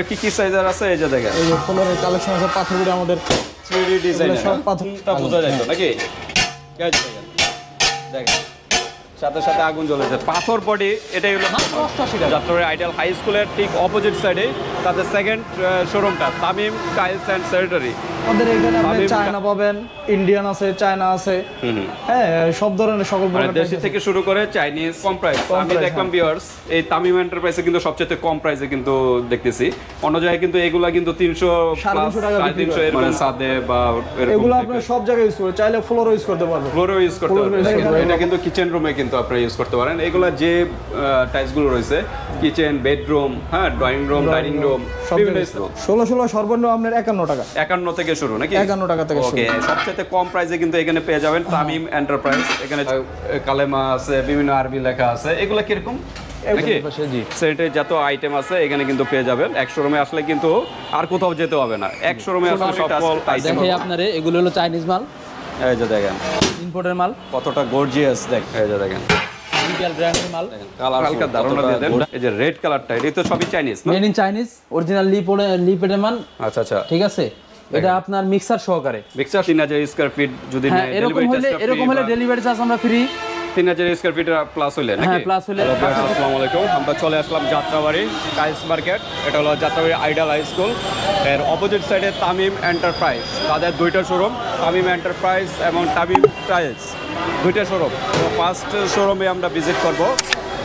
কি কি সাইজের আছে এই যে দেখেন, এই যে ফ্লোরের কালেকশন আছে পাথরগুলো আমাদের 3D ডিজাইন সব পাথরটা বোঝা যায় তো নাকি? গাইজ দেখেন সাথে সাথে আগুন জ্বলেছে, পাথর বডি। এটাই হলো যাত্রাবাড়ি আইডিয়াল হাই স্কুলের ঠিক অপোজিট সাইডে তাদের সেকেন্ড শোরুমটা তামিম টাইলস অ্যান্ড স্যানিটারি। আমাদের এখানে আপনি চায়না পাবেন, ইন্ডিয়ান আছে, চায়না আছে, হ্যাঁ সব ধরনের সকল প্রকার দেশি থেকে শুরু করে চাইনিজ কম প্রাইস। আমি দেখলাম ভিউয়ার্স এই তামিম এন্টারপ্রাইজে কিন্তু সবচেয়ে কম প্রাইসে কিন্তু দেখতেছি, অন্য জায়গায় কিন্তু এগুলা কিন্তু 300 প্লাস 350 এর মানে সাদে বা এরকম। এগুলো আপনি সব জায়গায় ইউজ করতে চাইলে ফ্লোরও ইউজ করতে পারবেন, ফ্লোরও ইউজ করতে পারবেন। এটা কিন্তু কিচেন রুমে কিন্তু আপনারা ইউজ করতে পারেন। এগুলা যে টাইলস গুলো রয়েছে কিচেন, বেডরুম, হ্যাঁ ড্রয়িং রুম, ডাইনিং রুম, বিভিন্ন 16 সর্বনিম্ন আপনার 51 টাকা, 51 থেকে শুরু নাকি? 51 টাকা থেকে শুরু। ওকে, সবচেয়ে কম প্রাইসে কিন্তু এখানে পেয়ে যাবেন তামিম এন্টারপ্রাইজ। এখানে কালেমা আছে, বিভিন্ন আরবি লেখা আছে। এগুলা কিরকম নাকি? সেটাই যত আইটেম আছে এখানে কিন্তু পেয়ে যাবেন। এক শোরুমে আসলে কিন্তু আর কোথাও যেতে হবে না, এক শোরুমে আসলে সকল আইটেম। দেখেন আপনারে এগুলো হলো চাইনিজ মাল, এই যে দেখেন ইম্পোর্টের মাল, কতটা গর্জিয়াস। দেখ এই যে দেখেন ইন্ডিয়ান ব্র্যান্ডের মাল, কালার হালকা ধারণা দিয়ে দেন। এই যে রেড কালারটা এটা তো সবই চাইনিজ না? মেড ইন চাইনিজ, অরিজিনাল লিপেটের মাল। আচ্ছা আচ্ছা, ঠিক আছে, এটা আপনার মিক্সার সহকারে। মিক্সার 3000 স্কয়ার ফিট যদি হ্যাঁ, এরকম হলে ডেলিভারি চার্জ আমরা ফ্রি। 3000 স্কয়ার ফিট প্লাস হইলে নাকি? হ্যাঁ, প্লাস হলে। আসসালামু আলাইকুম, আমরা চলে আসলাম যাত্রাবাড়ি টাইলস মার্কেট। এটা হলো যাত্রাবাড়ি আইডিয়াল হাই স্কুল এর অপোজিট সাইডে তামিম এন্টারপ্রাইজ। তাদের দুইটা শোরুম, তামিম এন্টারপ্রাইজ এবং তামিম টাইলস, দুইটা শোরুম। তো ফার্স্ট শোরুমে আমরা ভিজিট করব,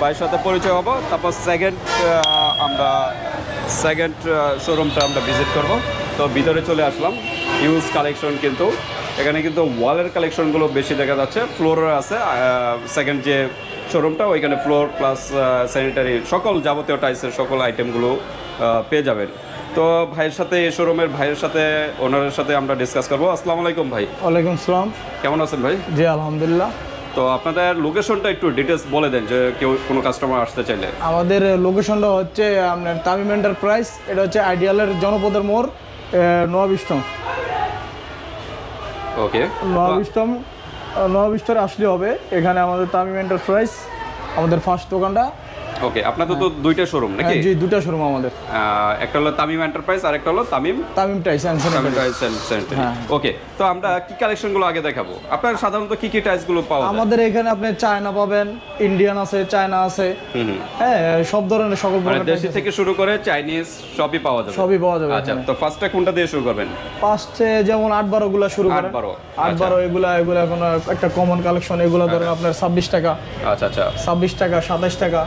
ভাইয়ের সাথে পরিচয় হবো। তারপর সেকেন্ড শোরুমটা আমরা ভিজিট করব। তো ভিতরে চলে আসলাম, হিউজ কালেকশন কিন্তু এখানে কিন্তু ওয়ালের কালেকশনগুলো বেশি দেখা যাচ্ছে। ফ্লোরের আছে সেকেন্ড যে শোরুমটা, ওইখানে ফ্লোর প্লাস স্যানিটারি সকল যাবতীয় টাইলসের সকল আইটেমগুলো পেয়ে যাবেন। তো ভাইয়ের সাথে এই শোরুমের ভাইয়ের সাথে ওনারের সাথে আমরা ডিসকাস করবো। আসসালামু আলাইকুম ভাই। ওয়ালাইকুম আসসালাম, কেমন আছেন ভাই? জি আলহামদুলিল্লাহ। তো আপনাদের লোকেশনটা একটু ডিটেলস বলে দেন, যে কেউ কোনো কাস্টমার আসতে চাইলে। আমাদের লোকেশনটা হচ্ছে আপনার তামিম এন্টারপ্রাইজ, এটা হচ্ছে আইডিয়ালের জনপদের মোড়, নবাবিষ্টম। ওকে, নবাবিষ্টরে আসলে হবে। এখানে আমাদের তামিম এন্টারপ্রাইজ আমাদের ফার্স্ট দোকানটা। ওকে, আপনাদের তো দুইটা শোরুম নাকি? জি, দুটো শোরুম আমাদের, একটা হলো তামিম এন্টারপ্রাইজ আর একটা হলো তামিম টাইলস এন্ড স্যানিটারি। ওকে, তো আমরা কি কালেকশনগুলো আগে দেখাবো? আপনার সাধারণত কি কি টাইলসগুলো পাওয়া যায়? আমাদের এখানে আপনি চায়না পাবেন, ইন্ডিয়ান আছে, চায়না আছে, হ্যাঁ সব ধরনের সকল প্রকার দেশি থেকে শুরু করে চাইনিজ সবই পাওয়া যাবে। সবই পাওয়া যাবে। আচ্ছা, তো ফার্স্টে কোনটা দিয়ে শুরু করবেন? ফার্স্টে যেমন 8-12 গুলা শুরু করেন। 8-12 এগুলা এখন একটা কমন কালেকশন। এগুলা ধরেন আপনার 26 টাকা। আচ্ছা আচ্ছা, 26 টাকা, 27 টাকা,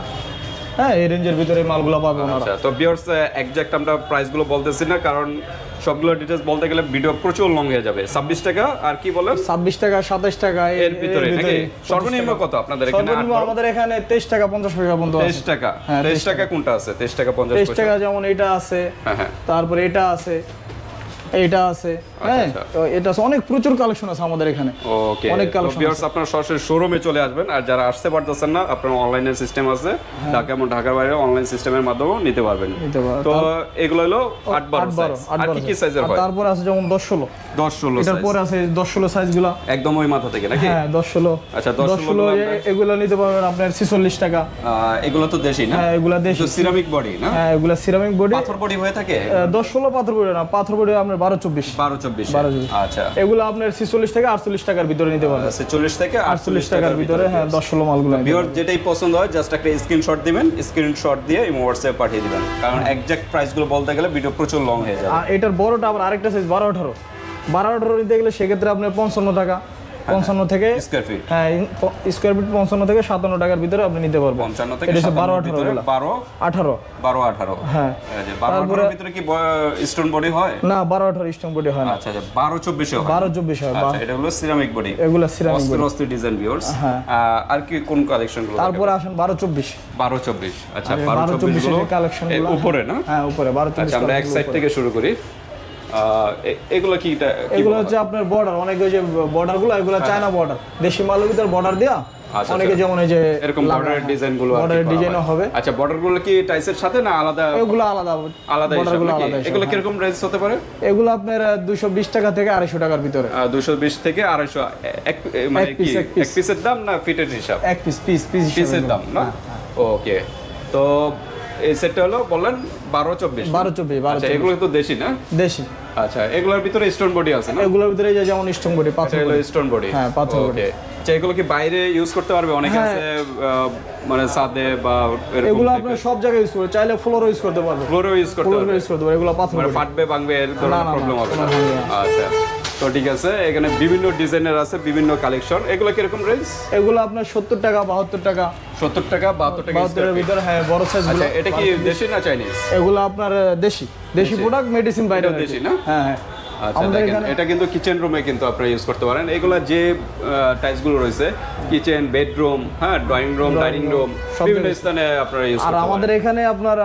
হ্যাঁ এই রেঞ্জের ভিতরে মালগুলো পাবেন ওনারা। আচ্ছা, তো ভিউয়ার্স এক্সাক্ট আমরা প্রাইসগুলো বলতেছি না, কারণ সবগুলো ডিটেইলস বলতে গেলে ভিডিও প্রচুর লং হয়ে যাবে। 26 টাকা আর কি বলেন? 26 টাকা, 27 টাকা এর ভিতরে নাকি? সর্বনিম্ন কত আপনাদের এখানে? সর্বনিম্ন আমাদের এখানে 23 টাকা 50 পয়সা পর্যন্ত আছে। 23 টাকা। 23 টাকা কোনটা আছে? 23 টাকা 50 23 পয়সা। টাকা যেমন এটা আছে, হ্যাঁ, তারপরে এটা আছে, এইটা আছে, হ্যাঁ তো এটা অনেক প্রচুর কালেকশন আছে আমাদের এখানে। ওকে, অনেক কালেকশন। ভিউয়ার্স আপনারা সরাসরি শোরুমে চলে আসবেন, আর যারা আসতে পারতেছেন না আপনারা অনলাইনে সিস্টেম আছে, ঢাকা এবং ঢাকার বাইরে অনলাইন সিস্টেমের মাধ্যমেও নিতে পারবেন। তো এগুলো হলো 8-12 সাইজ। আর কি কি সাইজের হয়? তারপর আছে যেমন 10-16। 10-16 এটার পরে আছে 10-16 সাইজগুলো একদম ওই মাথা থেকে নাকি? হ্যাঁ 10-16। আচ্ছা, 10-16 এগুলো নিতে পারবেন আপনার 46 টাকা। এগুলো তো দেশি না? হ্যাঁ এগুলো দেশি, সিরামিক বডি না? হ্যাঁ এগুলো সিরামিক বডি। পাথর বডি হয়ে থাকে? 10-16 পাথর বডি না, পাথর বডি আপনার 12-24। 12-24। আচ্ছা, এগুলো আপনার 46 থেকে 48 টাকার ভিতরে নিতে পারবেন। 46 থেকে 48 টাকার ভিতরে, হ্যাঁ 10-16 মালগুলো। ভিউয়ার যেটাই পছন্দ হয় জাস্ট একটা স্ক্রিনশট দিবেন, স্ক্রিনশট দিয়ে এই হোয়াটসঅ্যাপে পাঠিয়ে দিবেন, কারণ এক্সাক্ট প্রাইসগুলো বলতে গেলে ভিডিও প্রচুর লং হয়ে যাবে। আর এটার বড়টা আবার আরেকটা সাইজ 12-18 নিতে গেলে সেক্ষেত্রে আপনার 55 টাকা, 55 থেকে স্কয়ার ফিট, হ্যাঁ স্কয়ার ফিট 55 থেকে 57 টাকার ভিতরে আপনি নিতে পারবেন। 55 থেকে 12-18 12-18 হ্যাঁ। এই যে 12-18 এর ভিতরে কি স্টোন বডি হয়? না 12-18 স্টোন বডি হয় না। আচ্ছা আচ্ছা, 12-24 হয়। 12-24 হয়। আচ্ছা, এটা হলো সিরামিক বডি। এগুলা সিরামিক বডি, অস্থির ডিজাইন ভিউয়ার্স। হ্যাঁ। আর কি কোন কালেকশন গুলো? তারপরে আসেন 12-24। 12-24, আচ্ছা 12-24 গুলো কালেকশন উপরে না? হ্যাঁ উপরে 12-24। আচ্ছা, আমরা এক সাইড থেকে শুরু করি। এগুলো কি? এগুলো হচ্ছে আপনার বর্ডার, অনেক ওই যে বর্ডার গুলো, এগুলো চায়না বর্ডার, দেশি মালের ভিতর বর্ডার দেয়া। অনেকে যেমন এই যে এরকম বর্ডারের ডিজাইন গুলো, বর্ডারের ডিজাইনও হবে। আচ্ছা, বর্ডার গুলো কি টাইসের সাথে না আলাদা? এগুলো আলাদা বর্ডার গুলো আলাদা। এগুলো কি রকম রেঞ্জ হতে পারে? এগুলো আপনার 220 টাকা থেকে 250 টাকার ভিতরে। 220 থেকে 250, মানে কি এক পিসের দাম না ফিটের হিসাব? এক পিসের দাম না? ওকে, তো এই সেটটা হলো বললেন 12-24 12-24 আচ্ছা এগুলো তো দেশি না দেশি। আচ্ছা এগুলোর ভিতরে স্টোন বডি আছে না এগুলোর ভিতরে এই যে যেমন স্টোন বডি, পাথর এটা হলো বডি। স্টোন বডি হ্যাঁ, পাথর বডি। ওকে আচ্ছা এগুলো কি বাইরে ইউজ করতে পারবে অনেকে হ্যাঁ। আছে মানে ছাদে বা এরকম এগুলো আপনি সব জায়গায় ইউজ করতে চাইলে ফ্লোরও ইউজ করতে পারবেন, ফ্লোরে ইউজ করতে ফ্লোরে পারবে ইউজ করতে পারবেন। এগুলো পাথর মানে বডি। ফাটবে ভাঙবে এর ধরনের না, প্রবলেম হবে না কোনো ভাঙবে না। আচ্ছা তো ঠিক আছে এখানে বিভিন্ন ডিজাইনের আছে বিভিন্ন কালেকশন এগুলো কিরকম রেঞ্জ এগুলো আপনার 70 টাকা 72 টাকা 70 টাকা 72 টাকা 72 এর ভিতরে। হ্যাঁ, বড় সাইজ আচ্ছা এটা কি দেশি না চাইনিজ এগুলো আপনার দেশি প্রোডাক্ট, মেডিসিন বাইরে এটা দেশি না? হ্যাঁ হ্যাঁ। আচ্ছা আমাদের দেখেন এখানে এটা কিন্তু কিচেন রুমে কিন্তু আপনারা ইউজ করতে পারেন এগুলা যে টাইলস গুলো রয়েছে কিচেন বেডরুম হ্যাঁ ড্রয়িং রুম ডাইনিং রুম সব বিভিন্ন জায়গায়। স্থানে আপনারা ইউজ আর করতে আমাদের পারেন এখানে আপনার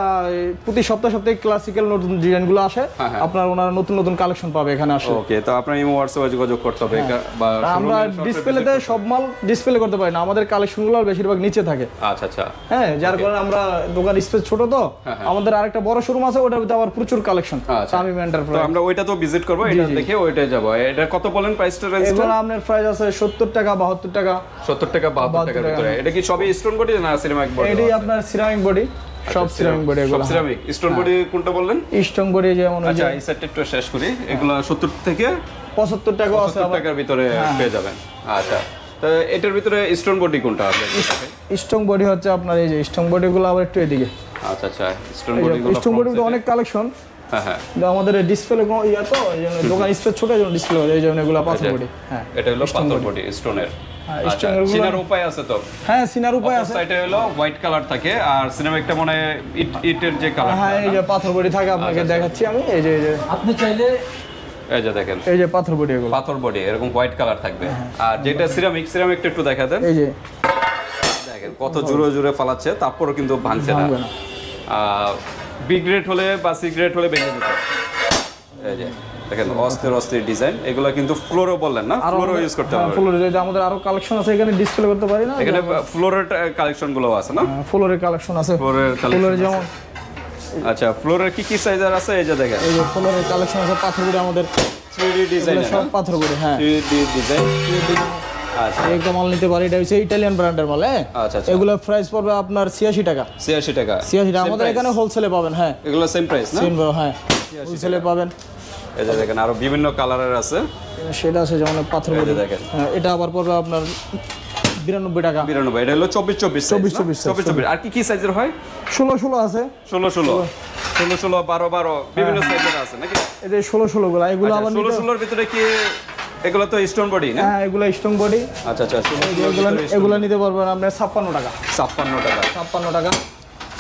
প্রতি সপ্তাহে ক্লাসিক্যাল নতুন ডিজাইনগুলো আসে। হ্যাঁ, হ্যাঁ। আপনার ওনারা নতুন নতুন কালেকশন পাবে এখানে আসে। ওকে তো আপনার ইমো হোয়াটসঅ্যাপে যোগাযোগ করতে হবে বা আমরা showroom-এর সরাসরি ডিসপ্লেতে visit সব মাল ডিসপ্লে করতে পারি না, আমাদের কালেকশনগুলো বেশিরভাগ নিচে থাকে। আচ্ছা আচ্ছা হ্যাঁ, যার কারণে আমরা দোকান স্পেস ছোট তো। হ্যাঁ। আমাদের আরেকটা বড় শোরুম আছে, ওটার ভিতরে আবার প্রচুর কালেকশন। আচ্ছা। তামিম তো এন্টারপ্রাইজ। আমরা ওইটা তো ভিজিট করব এটা দেখে ওইটাই যাব এটা কত বলেন প্রাইসটা রেঞ্জটা এগুলো আপনার প্রাইস আছে 70 টাকা 72 টাকা। 70 টাকা 72 টাকার ভিতরে এটা কি সবই স্টোন বডি না সিরামিক বডি এটি আপনার সিরামিক বডি, সব সিরামিক বডি এগুলো। সব সিরামিক স্টোন বডি কোনটা বললেন স্ট্রং বডি যেমন ওই যে আচ্ছা এই সেটটা একটু শেষ করি এগুলো 70 থেকে 75 টাকা আছে 70 আবার। টাকার ভিতরে পেয়ে যাবেন আচ্ছা তো এটার ভিতরে স্টোন বডি কোনটা আছে স্ট্রং বডি হচ্ছে আপনার এই যে স্ট্রং বডি গুলো আবার একটু এদিকে। আচ্ছা আচ্ছা স্টোন বডি গুলো স্ট্রং বডি অনেক কালেকশন। হ্যাঁ হ্যাঁ আমাদের ডিসপ্লে কোনো ইয়া তো এই জন্য দোকান স্পেস ছোট, এই জন্য ডিসপ্লে হয়, এই জন্য এগুলো পাথর আচ্ছা, বডি। হ্যাঁ, এটা হলো পাথর বডি স্টোনের হ্যাঁ, আচ্ছা স্টোনের গুলো- চিনার উপায় আছে তো হ্যাঁ সিনার উপায় আছে। সাইডে হলো হোয়াইট কালার থাকে আর সিরামিকটা মানে ইটের যে কালার হ্যাঁ, এই যে পাথর বডি থাকে, আপনাকে দেখাচ্ছি আমি। এই যে আপনি চাইলে এই যে দেখেন এই যে পাথর বডি এগুলো। পাথর বডি এরকম হোয়াইট কালার থাকবে আর যেটা সিরামিকটা একটু দেখা দেন এই যে দেখেন কত জোরে জোরে ফালাচ্ছে তারপরও কিন্তু ভাঙছে না ভাঙবে না। বি গ্রেড হলে বা সি গ্রেড হলে ভেঙে যেত এই যে দেখেন অস্থির ডিজাইন এগুলো কিন্তু ফ্লোরও বললেন না ফ্লোরও ইউজ করতে হবে ফ্লোরে যে আমাদের আরো কালেকশন আছে, এখানে ডিসপ্লে করতে পারি না। এখানে ফ্লোরের কালেকশন গুলো আছে না ফ্লোরের কালেকশন আছে। ফ্লোরের ফ্লোরে কালেকশন যেমন আচ্ছা ফ্লোরের কি সাইজের আছে এই যে দেখেন এই যে ফ্লোরের কালেকশন আছে, পাথর বডি আমাদের 3D ডিজাইন এগুলো সব পাথর বডি। হ্যাঁ, 3D ডিজাইন আচ্ছা একটা মাল নিতে পারি, এটা হচ্ছে ইটালিয়ান ব্র্যান্ডের মাল। হ্যাঁ, আচ্ছা আচ্ছা এগুলো প্রাইস পড়বে আপনার 86 টাকা। 86 টাকা 86 টাকা আমাদের এখানে হোলসেলে পাবেন। হ্যাঁ, এগুলো সেম প্রাইস না হ্যাঁ হোলসেলে পাবেন। এই যে দেখেন আরো বিভিন্ন কালারের আছে সেটা আছে যেমন পাথর এই যে বডি। দেখেন হ্যাঁ, এটা আবার পড়বে আপনার 92 টাকা। 92 এটা হলো 24 24 24 আর কি সাইজের হয় 16 আছে, 16 12 12 বিভিন্ন সাইজের আছে নাকি এই যে 16 গুলা এগুলো আচ্ছা আবার 16 ভিতরে কি এগুলো তো স্টোন বডি না হ্যাঁ, এগুলো স্ট্রং বডি। আচ্ছা আচ্ছা 16 এগুলো নিতে পারবেন আপনি 56 টাকা। 56 টাকা 56 টাকা।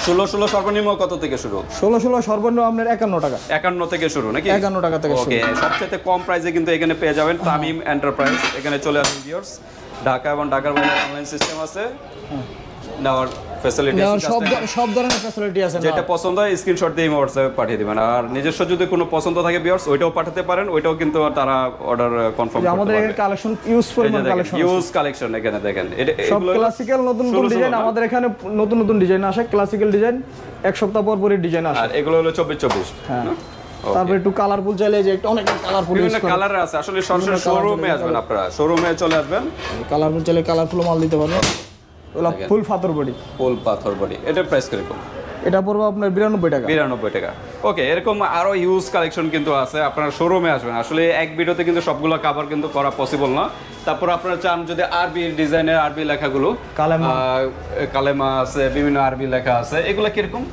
16 সর্বনিম্ন কত থেকে শুরু 16 সর্বনিম্ন আপনার 51 টাকা। 51 থেকে শুরু নাকি 51 টাকা থেকে শুরু। ওকে সবচেয়ে কম প্রাইসে কিন্তু এখানে পেয়ে যাবেন তামিম এন্টারপ্রাইজ এখানে চলে আসুন ভিউয়ার্স ঢাকা এবং ঢাকার বাইরে অনলাইন সিস্টেম আছে নেওয়ার ফ্যাসিলিটি নেওয়ার আছে সব ধরনের ফ্যাসিলিটি আছে। যেটা পছন্দ হয় স্ক্রিনশট দিয়ে হোয়াটসঅ্যাপে পাঠিয়ে দিবেন আর নিজস্ব যদি কোনো পছন্দ থাকে ভিউয়ার্স ওইটাও পাঠাতে পারেন ওইটাও কিন্তু তারা অর্ডার কনফার্ম করতে আমাদের এখানে পারবে collection useful collection, use collection এখানে দেখেন সব ক্লাসিক্যাল নতুন নতুন 16 ডিজাইন না? আমাদের এখানে নতুন নতুন ডিজাইন আসে, ক্লাসিক্যাল ডিজাইন এক সপ্তাহ পর পরই ডিজাইন আসে। আর এগুলো হলো 24 হ্যাঁ, তারপর একটু কালারফুল চাইলে যে একটু অনেক কালারফুল ইউজ বিভিন্ন করে, কালার আছে আসলে সরাসরি শোরুমে আসবেন আপনারা শোরুমে চলে আসবেন কালারফুল চাইলে কালারফুল মাল দিতে পারবেন। ওগুলো ফুল পাথর বডি, ফুল পাথর বডি এটা প্রাইস কিরকম এটা পড়বে আপনার 92 টাকা। 92 টাকা ওকে এরকম আরো ইউজ কালেকশন কিন্তু আছে আপনারা শোরুমে আসবেন আসলে এক ভিডিওতে কিন্তু সবগুলো কভার কিন্তু করা পসিবল না তারপর আপনারা চান যদি আরবি ডিজাইনের আরবি লেখাগুলো কালেমা। কালেমা আছে বিভিন্ন আরবি লেখা আছে এগুলো কিরকম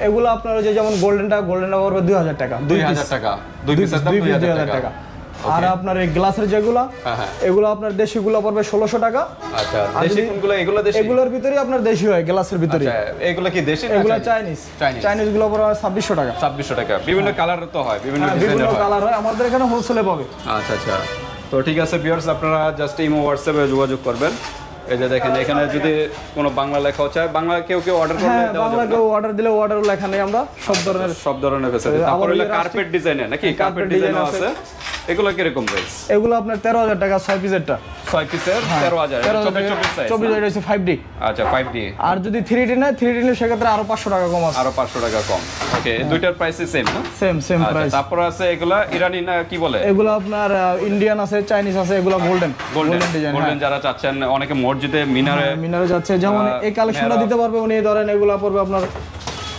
এগুলো আপনার ওই যে যেমন গোল্ডেনটা পড়বে 2000 টাকা। 2000 টাকা দুই পিসের দাম 2000 টাকা আর আপনার এই গ্লাসের যেগুলো হ্যাঁ হ্যাঁ এগুলো আপনার দেশিগুলো পড়বে 1600 টাকা। আচ্ছা দেশি কোনগুলো এগুলো দেশি এগুলোর ভিতরে আপনার দেশি হয় গ্লাসের ভিতরে। আচ্ছা এগুলো কি দেশি না এগুলো চাইনিজ? চাইনিজ গুলো পড়বে 2600 টাকা। 2600 টাকা বিভিন্ন কালার তো হয় বিভিন্ন বিভিন্ন ডিজাইনের হয় কালার হয়, আমাদের এখানে হোলসেলে পাবে। আচ্ছা আচ্ছা তো ঠিক আছে ভিউয়ার্স আপনারা জাস্ট ইমো হোয়াটসঅ্যাপে যোগাযোগ করবেন এই যে দেখেন এখানে যদি কোনো বাংলা লেখাও চায় বাংলা কেউ অর্ডার করলে হ্যাঁ, দেওয়া বাংলা যাবে কেউ অর্ডার দিলে অর্ডার লেখা নেই আমরা সব ধরনের ফ্যাসিলিটি আবার তারপর ওই হলো যে কার্পেট ডিজাইনের নাকি কার্পেট কার্পেট ডিজাইনও ডিজাইন আছে এগুলো কিরকম প্রাইস এগুলো আপনার 13000 টাকা 6 পিসেরটা 6 পিসের 13000 24 সাইজ 24 এটা হচ্ছে 5D। আচ্ছা 5D আর যদি 3D নেয় 3D নিলে সেক্ষেত্রে আরো 500 টাকা কম আছে। আরো 500 টাকা কম ওকে এই দুইটার প্রাইসই সেম না সেম আচ্ছা প্রাইস। তারপর আছে এগুলা ইরানি না কি বলে এগুলো আপনার ইন্ডিয়ান আছে, চাইনিজ আছে, এগুলো গোল্ডেন ডিজাইন। গোল্ডেন যারা চাচ্ছেন অনেকে মসজিদে মিনারে মিনারে যাচ্ছে যেমন এই কালেকশনটা দিতে পারবে উনি ধরেন এগুলো পড়বে আপনার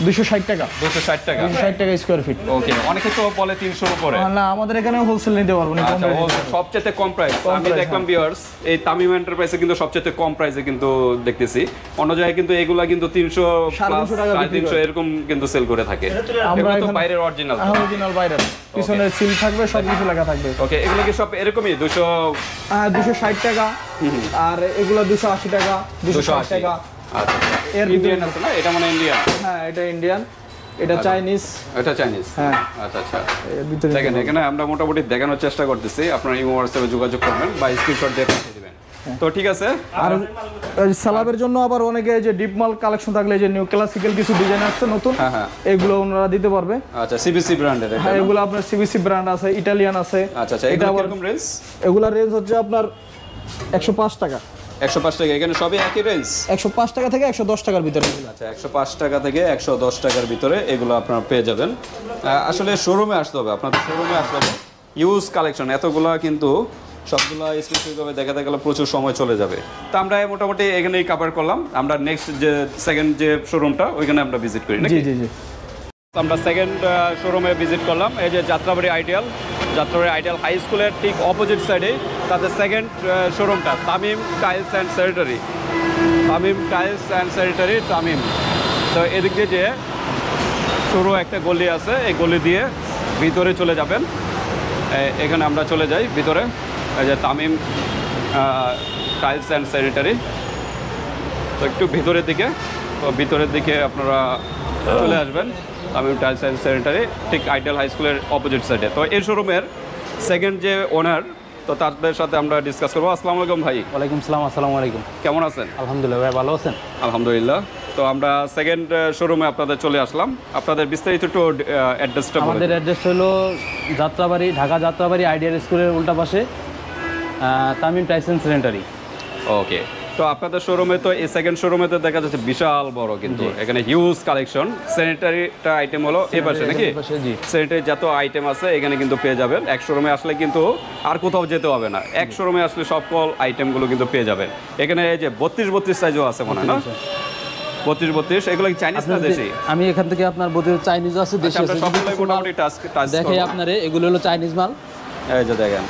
260 টাকা 260 টাকা 260 টাকা স্কয়ার ফিট। ওকে, অনেকে তো বলে 300 উপরে। না, আমাদের এখানে হোলসেল নিতে পারবো না, কম আচ্ছা, রেটে। সবচেয়ে কম প্রাইস আমি দেখলাম ভিউয়ার্স, এই তামিম এন্টারপ্রাইজে কিন্তু সবচেয়ে কম প্রাইসে কিন্তু দেখতেছি। অন্য জায়গায় কিন্তু এগুলা কিন্তু 300 প্লাস 350 এরকম কিন্তু সেল করে থাকে। আমরা এগুলো তো এখানে বাইরের অরিজিনাল। অরিজিনাল বাইরের, পিছনে সিল থাকবে, সব কিছু লেখা থাকবে। ওকে, এগুলো কি সব এরকমই 200? 260 টাকা, আর এগুলো 280 টাকা, 260 টাকা। আচ্ছা, এর ইন্ডিয়ান আছে না? এটা মানে ইন্ডিয়ান। হ্যাঁ, এটা ইন্ডিয়ান, এটা চাইনিজ। এটা চাইনিজ। হ্যাঁ, আচ্ছা আচ্ছা। এর ভিতরে দেখেন এখানে আমরা মোটামুটি দেখানোর চেষ্টা করতেছি, আপনারা ইমো হোয়াটসঅ্যাপে যোগাযোগ করবেন বা স্ক্রিনশট দিয়ে পাঠিয়ে দিবেন। তো ঠিক আছে। আর সালাবের জন্য আবার অনেকে যে ডিপ মাল কালেকশন থাকলে, যে নিউ ক্লাসিক্যাল কিছু ডিজাইন আসছে নতুন, হ্যাঁ হ্যাঁ, এগুলো ওনারা দিতে পারবে। আচ্ছা, সিবিসি ব্র্যান্ডের এটা। হ্যাঁ, এগুলো আপনার সিবিসি ব্র্যান্ড আছে, ইটালিয়ান আছে। আচ্ছা আচ্ছা, এটা কিরকম রেঞ্জ? এগুলা রেঞ্জ হচ্ছে আপনার 105 টাকা। 105 টাকা। এখানে সবই একই রেঞ্জ? 105 টাকা থেকে 110 টাকার ভিতরে। আচ্ছা, 105 টাকা থেকে 110 টাকার ভিতরে এগুলো আপনারা পেয়ে যাবেন। আসলে শোরুমে আসতে হবে, আপনাদের শোরুমে আসতে হবে। ইউজ কালেকশন এতগুলা কিন্তু সবগুলা স্পেসিফিকভাবে দেখাতে গেলে প্রচুর সময় চলে যাবে। তো আমরা মোটামুটি এখানেই কভার করলাম। আমরা নেক্সট যে সেকেন্ড যে শোরুমটা ওইখানে আমরা ভিজিট করি নাকি? জি জি জি। আমরা সেকেন্ড শোরুমে ভিজিট করলাম, এই যে যাত্রাবাড়ি আইডিয়াল হাই স্কুলের ঠিক অপোজিট সাইডে তাদের সেকেন্ড শোরুমটা, Tamim tiles and sanitary. Tamim. তো এদিক দিয়ে যে সরু একটা গলি আছে, এই গলি দিয়ে ভিতরে চলে যাবেন। এখানে আমরা চলে যাই ভিতরে, এই যে তামিম টাইলস অ্যান্ড স্যানিটারি। তো একটু ভিতরের দিকে আপনারা চলে আসবেন। তামিম টাইলস অ্যান্ড স্যানিটারি ঠিক আইডিয়াল হাই স্কুলের অপোজিট সাইডে। তো এই শোরুমের সেকেন্ড যে ওনার, তো তাদের সাথে আমরা ডিসকাস করবো। আসসালামু আলাইকুম ভাই। ওয়ালাইকুম সালাম। আসসালামু আলাইকুম। কেমন আছেন? আলহামদুলিল্লাহ ভাই, ভালো আছেন? আলহামদুলিল্লাহ। তো আমরা সেকেন্ড শোরুমে আপনাদের চলে আসলাম। আপনাদের বিস্তারিত একটু অ্যাড্রেসটা বলে আমাদের অ্যাড্রেস হলো যাত্রাবাড়ি, ঢাকা যাত্রাবাড়ি আইডিয়াল স্কুলের উল্টা পাশে, তামিম টাইলস অ্যান্ড স্যানিটারি। ওকে। তো আপনাদের শোরুমে তো এই সেকেন্ড শোরুমে তো দেখা যাচ্ছে বিশাল বড়, কিন্তু এখানে হিউজ কালেকশন। স্যানিটারিটা আইটেম হলো এই পাশে নাকি? জি। স্যানিটারি যত আইটেম আছে এখানে কিন্তু পেয়ে যাবেন। এক শোরুমে আসলে কিন্তু আর কোথাও যেতে হবে না, এক শোরুমে আসলে সকল আইটেমগুলো কিন্তু পেয়ে যাবেন। এখানে এই যে 32 সাইজও আছে মনে হয় না? 32 এগুলো কি চাইনিজ না দেশি? আমি এখান থেকে আপনার বোধহয় চাইনিজ আছে, দেশি আমরা আছে। সবগুলোই মোটামুটি টাচ দেখে আপনারে, এগুলো হলো চাইনিজ মাল, এই যে দেখেন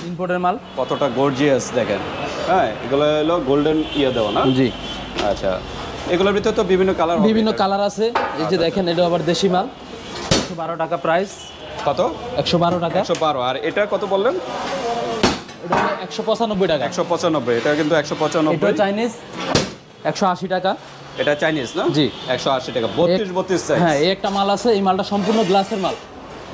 ইম্পোর্টের মাল। কতটা গর্জিয়াস দেখেন। হ্যাঁ, এগুলো হলো গোল্ডেন দেওয়া না? জি। আচ্ছা, এগুলোর ভিতরে তো বিভিন্ন কালার আছে। এই যে দেখেন, এটা আবার দেশি মাল, 112 টাকা প্রাইস। কত? 112 টাকা। 112। আর এটা কত বললেন? এটা হলো 195 টাকা। 195। এটা কিন্তু 195। এটা চাইনিজ 180 টাকা। এটা চাইনিজ না? জি। 180 টাকা। 32 সাইজ। হ্যাঁ, এই একটা মাল আছে, এই মালটা সম্পূর্ণ গ্লাসের মাল।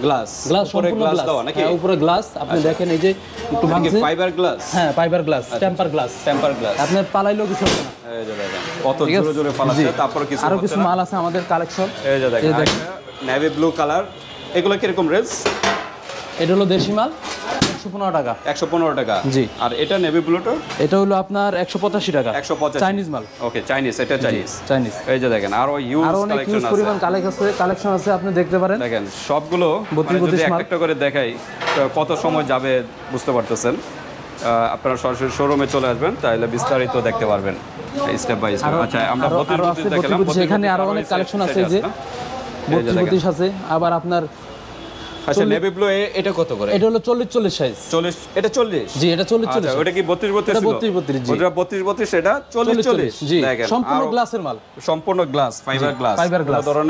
গ্লাস উপরে সম্পূর্ণ গ্লাস গ্লাস দাও নাকি? হ্যাঁ, উপরে গ্লাস। আপনি দেখেন এই যে একটু ভাঙছে, ফাইবার গ্লাস। হ্যাঁ, ফাইবার গ্লাস, টেম্পার গ্লাস। আপনার পালাইলেও কিছু হবে না। এই যে দেখেন কত জোরে জোরে ফালাচ্ছে। তারপর কিছু আরো কিছু মাল আছে আমাদের কালেকশন। এই যে দেখেন নেভি ব্লু কালার। এগুলো কিরকম রেঞ্জ? এটা হলো দেশি মাল, 115 টাকা। 115 টাকা। জি। আর এটা নেভি ব্লুটা? এটা হলো আপনার 185 টাকা। 185 চাইনিজ মাল। ওকে, চাইনিজ। এটা চাইনিজ। এই যে দেখেন আরো ইউজ অনেক কালেকশন আছে। পরিমাণ কালেকশন আছে, আপনি দেখতে পারেন। দেখেন সবগুলো যদি একটা করে দেখাই তো কত সময় যাবে বুঝতে পারতেছেন। আপনারা সরাসরি শোরুমে চলে আসবেন, তাহলে বিস্তারিত দেখতে পারবেন স্টেপ বাই স্টেপ। আচ্ছা, আমরা 32 দেখালাম। এখানে আরো অনেক কালেকশন আছে, এই যে 32 আছে। আবার আপনার আচ্ছা, নেভি ব্লু এটা কত করে? এটা হলো 40 সাইজ। 40। এটা 40? জি, এটা 40। আচ্ছা, ওটা কি 32 ছিল? 32 জি। ওটা 32 এটা 40। জি, দেখেন সম্পূর্ণ গ্লাসের মাল। সম্পূর্ণ glass, fibre glass,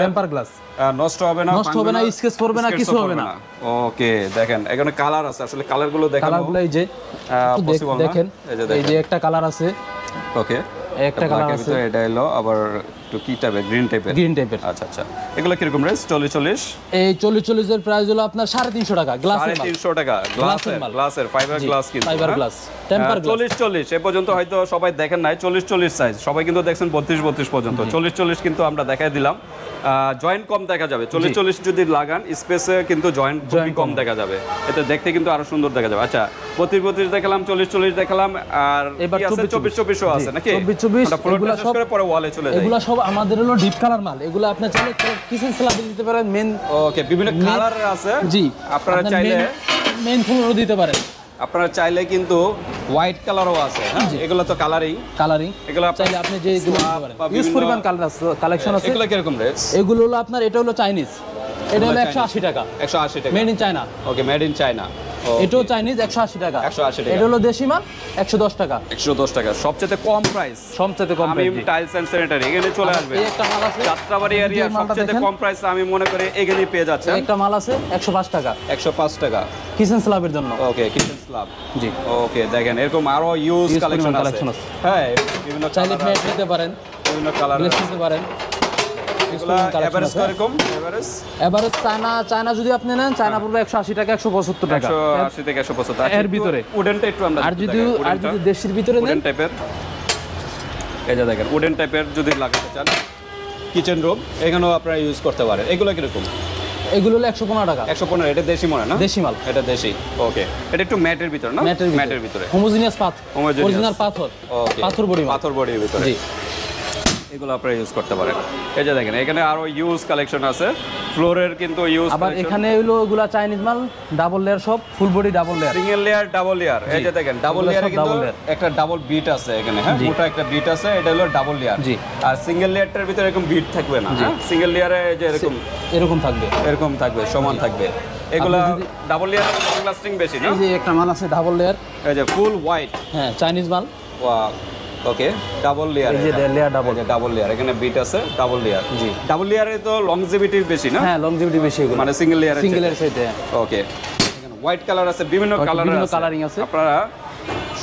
temper glass. নষ্ট হবে না, স্কেচ করবে না, কিছু হবে না। ওকে, দেখেন এখানে কালার আছে। আসলে কালারগুলো দেখানো কালারগুলো এই যে পসিবল না। দেখেন, এই যে একটা কালার আছে। ওকে, একটা কালার আছে। এটা হলো আবার একটু কি টাইপের, গ্রিন টাইপের। আচ্ছা আচ্ছা, এগুলো কিরকম রেঞ্জ? 40। এই 40 এর প্রাইস হলো আপনার 350 টাকা। গ্লাসের মাল, 350 টাকা। গ্লাসের ফাইবার গ্লাস, কিন্তু ফাইবার গ্লাস, টেম্পার গ্লাস। 40 এ পর্যন্ত হয়তো সবাই দেখেন নাই। 40 সাইজ সবাই কিন্তু দেখছেন 32 পর্যন্ত। 40 কিন্তু আমরা দেখাই দিলাম। জয়েন্ট কম দেখা যাবে। 40 যদি লাগান স্পেসে কিন্তু জয়েন্ট খুবই কম দেখা যাবে, এতে দেখতে কিন্তু আরো সুন্দর দেখা যাবে। আচ্ছা, 32 দেখালাম, 40 দেখালাম, আর এবার 24 আছে নাকি? 24 এগুলো সব করে পরে ওয়ালে চলে যায়। এগুলা সব আমাদের হলো ডিপ কালার মাল। এগুলো আপনি চাইলে কিচেন স্ল্যাবে দিতে পারেন। মেন ওকে, বিভিন্ন কালার আছে। জি, আপনারা চাইলে মেন ফ্লোরও দিতে পারেন। আপনারা চাইলে কিন্তু হোয়াইট কালারও আছে, হ্যাঁ এগুলো তো কালারিং। এগুলো চাইলে আপনি যে এগুলো নিতে পারেন। ইউজ পরিমাণ কালেকশন আছে। এগুলো কিরকম রেট? এগুলো হলো আপনার, এটা হলো চাইনিজ, এটা হলো 180 টাকা। 180 টাকা, made in China. Okay, made in China. এটাও চাইনিজ, 180 টাকা। 180 টাকা। এটা হলো দেশি মাল, 110 টাকা। 110 টাকা, সবচেয়ে কম প্রাইস। সবচেয়ে কম আমি প্রাইস। টাইলস এন্ড স্যানিটারি এখানে চলে আসবে। এই একটা মাল আছে যাত্রাবাড়ি এরিয়া এই মালটা সবচেয়ে দেখেন। কম প্রাইস আমি মনে করি এখানেই পেয়ে যাচ্ছেন। একটা মাল আছে 105 টাকা, 105 টাকা কিচেন স্ল্যাবের জন্য। ওকে, কিচেন স্ল্যাব। জি, ওকে, দেখেন এরকম আরো ইউজ Use কালেকশন collection আছে। আছে। হ্যাঁ, বিভিন্ন চাইলে কালার ম্যাট নিতে পারেন, বিভিন্ন কালার গ্লেস নিতে পারেন। এগুলা এভারেজ এরকম এভারেজ এবারে চায়না যদি আপনি নেন, চায়না পড়বে 180 টাকা, 175 টাকা 180 থেকে 175 এর ভিতরে। উডেনটা একটু আমরা আর যদি দেশির ভিতরে নেন, উডেন টাইপের, এই যে দেখেন উডেন টাইপের যদি লাগাতে চান কিচেন রুম, এখানেও আপনারা ইউজ করতে পারেন। এগুলো কিরকম? এগুলো হলো 115 টাকা। 115, এটা দেশি মনে হয় না? দেশি মাল, এটা দেশি। ওকে, এটা একটু ম্যাটের ভিতর না? ম্যাটের ভিতরে হোমোজিনিয়াস পাথর, Homogeneous। অরিজিনাল পাথর, ওকে, পাথর বডি মাল। পাথর বডির ভিতরে। জি, এগুলো আপনারা ইউজ করতে পারেন। এই যে দেখেন এখানে আরো ইউজ কালেকশন আছে, ফ্লোরের কিন্তু ইউজ। আবার এখানে হলো এগুলা চাইনিজ মাল, ডাবল লেয়ার, সব full body double layer, single layer, double layer. এই যে দেখেন ডাবল এগুলো লেয়ারে সব কিন্তু double layer। একটা ডাবল বিট আছে এখানে, হ্যাঁ মোটা একটা বিট আছে, এটা হলো ডাবল লেয়ার। জি। আর সিঙ্গেল লেয়ারটার ভিতরে এরকম বিট থাকবে না, হ্যাঁ সিঙ্গেল লেয়ারে যে এরকম এরকম থাকবে। এরকম থাকবে, সমান থাকবে। এগুলা আপনি যদি- ডাবল লেয়ার লং লাস্টিং বেশি না? এই যে একটা মাল আছে ডাবল লেয়ার, এই যে ফুল হোয়াইট, হ্যাঁ চাইনিজ মাল। ওকে, ডাবল লেয়ার। এই যে লেয়ার ডাবল, ডাবল লেয়ার, এখানে বিট আছে, ডাবল লেয়ার। জি। ডাবল লেয়ারে তো লংজিভিটি বেশি না? হ্যাঁ লংজিভিটি বেশি এগুলো, মানে সিঙ্গেল লেয়ারে সিঙ্গেলের সাথে। ওকে, এখানে হোয়াইট কালার আছে, বিভিন্ন কালার বিভিন্ন আছে, কালারিং আছে। আপনারা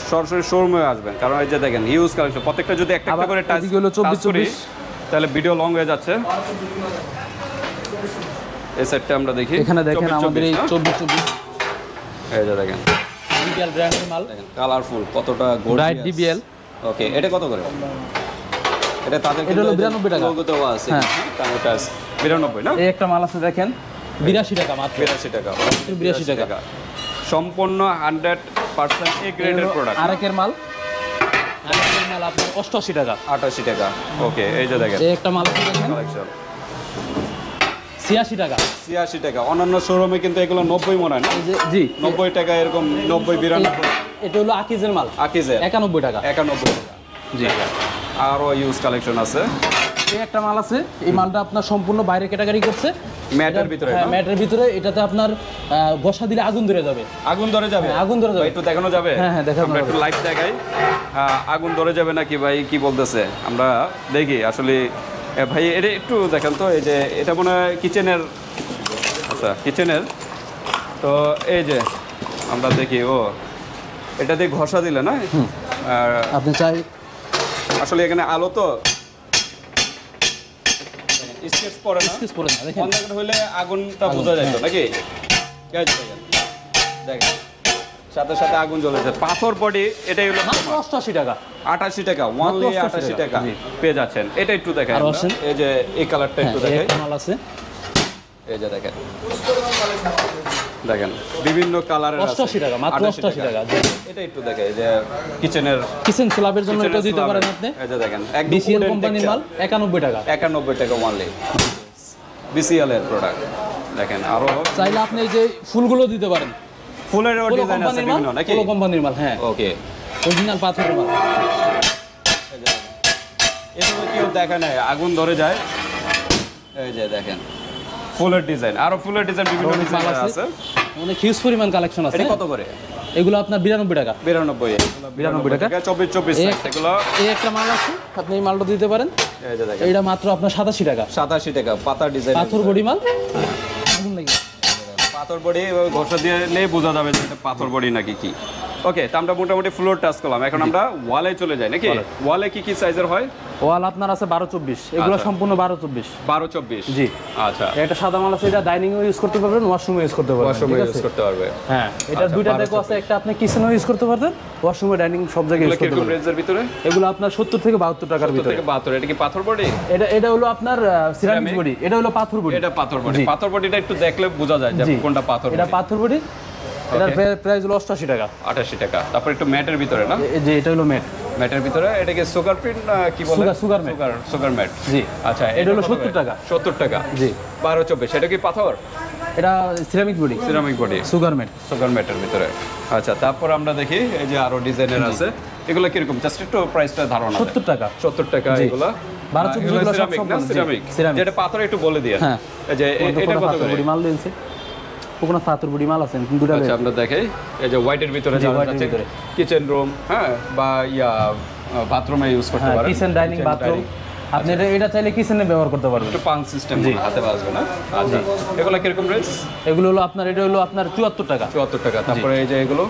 সরাসরি শোরুমে আসবেন, কারণ এই যে দেখেন হিউজ কালেকশন। প্রত্যেকটা যদি একটা আবার করে টাচ এদিকে হলো 24 তাহলে ভিডিও লং হয়ে যাচ্ছে। এই সেটটা আমরা দেখি, এখানে দেখেন 24 আমাদের এই না? 24 এই যে দেখেন ডিবিএল ব্র্যান্ডের মাল, দেখেন কালারফুল, কতটা ব্রাইট গর্জিয়াস। ডিবিএল। ওকে, এটা কত করে? এটা তাদের এটা হলো 92 টাকা। লোগো দেওয়া আছে, হ্যাঁ। টাঙ্গোটাস 92 না? এই একটা মাল আছে দেখেন 82 টাকা মাত্র, 82 টাকা। 82 টাকা। সম্পূর্ণ 100% এ গ্রেডের প্রোডাক্ট। আরেকের মাল আপনার 88 টাকা। 88 টাকা। ওকে, এই যে দেখেন এই একটা মাল আছে দেখেন কালেকশন 86 টাকা। 86 টাকা। অন্যান্য শোরুমে কিন্তু এগুলো 90 মনে হয় না? এই যে জি 90 টাকা, এরকম 90 92। এটা হলো আকিজের মাল, আকিজের 91 টাকা। 91 টাকা। জি, আরো ইউজ কালেকশন আছে। এই একটা মাল আছে, এই মালটা আপনার সম্পূর্ণ বাইরে ক্যাটাগরি করছে, ম্যাটের ভিতরে হ্যাঁ না? ম্যাটের ভিতরে। এটাতে আপনার বসা দিলে আগুন ধরে যাবে। আগুন ধরে যাবে? হ্যাঁ, আগুন ধরে যাবে। ভাই, একটু দেখানো যাবে? হ্যাঁ, হ্যাঁ, দেখানো আমরা একটু যাবে। লাইভ দেখাই। আগুন ধরে যাবে নাকি ভাই, কি বলতেছে আমরা দেখি আসলে। ভাই এটা একটু দেখেন তো, এই যে এটা মনে হয় কিচেনের। আচ্ছা, কিচেনের। তো এই যে আমরা দেখি, ও এটা দিয়ে ঘষা দিলে না? আর আপনি চাই আসলে এখানে আলো তো স্কেচ পড়ে না, কিস করে না দেখেন। অন্ধকার হইলে আগুনটা বোঝা যাইতো নাকি? এই যে দেখেন, দেখেন সাথে সাথে আগুন জ্বলেছে। পাথর বডি, এটাই হলো মাত্র 88 টাকা। 88 টাকা, ওনলি 88 88 টাকা জি। পেয়ে যাচ্ছেন। এটা একটু দেখেন, আরো আছে? এই যে এই কালারটা একটু হ্যাঁ, এই দেখেন, একটা মাল আছে এই যে দেখেন, দেখেন বিভিন্ন কালারের আছে। 88 টাকা, মাত্র 88 টাকা। জি, এটা একটু দেখেন, এই যে কিচেনের কিচেন স্ল্যাবের জন্য এটা দিতে পারেন আপনি। এই যে দেখেন, একদম বিসিএল wooden কোম্পানির মাল, texture। 91 টাকা। 91 টাকা ওনলি, বিসিএল এর প্রোডাক্ট। দেখেন আরো চাইলে আপনি এই যে ফুলগুলো দিতে পারেন, ফুলের পোলো ডিজাইন আছে কোম্পানির মাল, বিভিন্ন নাকি? পোলো কোম্পানির মাল, হ্যাঁ ওকে, অরিজিনাল পাথরের মাল। এভাবে কেউ দেখা নাই, আগুন ধরে যায়। এই যে দেখেন ফুলের ডিজাইন, আরো ফুলের ডিজাইন বিভিন্ন অনেক মাল ডিজাইন আছে। আছে। অনেক হিউজ পরিমাণ কালেকশন আছে। এটা কত করে? এগুলো আপনার 92 টাকা। 92 টাকা। 24 এই সাইজ এগুলো। এই একটা মাল আছে, আপনি এই মালটা দিতে পারেন। এই যে দেখেন এইটা মাত্র আপনার 87 টাকা। 87 টাকা, পাতা ডিজাইন, পাথর বডি মাল। আগুন লাগে। পাথর বডি। ঘষা দিয়ে নিয়ে বোঝা যাবে যে এটা পাথর বডি নাকি কি। ওকে, তো আমরা মোটামুটি ফ্লোর টাচ করলাম, এখন আমরা ওয়ালে চলে যাই নাকি? ওয়ালে কি কি সাইজের হয়? ওয়াল আপনার আছে 12-24, এগুলো আচ্ছা। সম্পূর্ণ 12-24। 12-24 জি। আচ্ছা, এটা সাদা মাল আছে, এটা ডাইনিং এ ইউজ করতে পারবেন, ওয়াশরুমে ইউজ করতে পারবেন। ওয়াশরুমে ঠিক ইউজ আছে? করতে পারবে। হ্যাঁ, এটা আচ্ছা, দুইটা দেখো আছে, একটা আপনি কিচেনে ইউজ করতে পারবেন, ওয়াশরুমে ডাইনিং সব জায়গায় এগুলো ইউজ করতে কিরকম পারবেন। রেঞ্জের ভিতরে? এগুলো আপনার 70 থেকে 72 টাকার 70 ভিতরে। থেকে 72। এটা কি পাথর বডি? এটা হলো আপনার সিরামিক Ceramic? বডি, এটা হলো পাথর বডি। এটা পাথর বডি। জি। পাথর বডিটা একটু দেখলে বোঝা যায় যে জি। কোনটা পাথর এটা বডি। পাথর বডি, এটার প্রাইস হলো 88 টাকা। 88 টাকা। তারপর একটু ম্যাটের ভিতরে না? এই যে এটা হলো ম্যাট, ম্যাটের ভিতরে এটাকে সুগার প্রিন্ট কি বলে? Sugar matte. Sugar matte. জি। আচ্ছা, এটা হলো কত 70 করে? টাকা। 70 টাকা। জি। 12-24 এটা কি পাথর? এটা ceramic body, ceramic body, sugar matte. Sugar ম্যাটের ভিতরে। আচ্ছা, তারপর আমরা দেখি এই যে আরো ডিজাইনের আছে, এগুলো কিরকম জাস্ট একটু প্রাইসটা ধারণা 70 টাকা। 70 টাকা এগুলো। 12-24 গুলো সব সিরামিক না? সিরামিক, যেটা পাথর একটু বলে দিয়ে। হ্যাঁ, এই যে এটা কত করে? বডি মাল দিয়েছে, কোকোনাট পাথর বডি মাল আছে দুটো। আচ্ছা, আমরা দেখাই এই যে হোয়াইটের ভিতরে যারা আছে কিচেন রুম, হ্যাঁ, বা বাথরুমে ইউজ করতে পারেন, কিচেন, ডাইনিং, বাথরুম। আপনি এটা চাইলে কিচেনে ব্যবহার করতে পারবেন। একটু পাঞ্চ সিস্টেম হাতে বাজবে না। আচ্ছা, এগুলো কিরকম রেঞ্জ? এগুলো হলো আপনার, এটা হলো আপনার 74 টাকা। 74 টাকা। তারপরে এই যে এগুলো,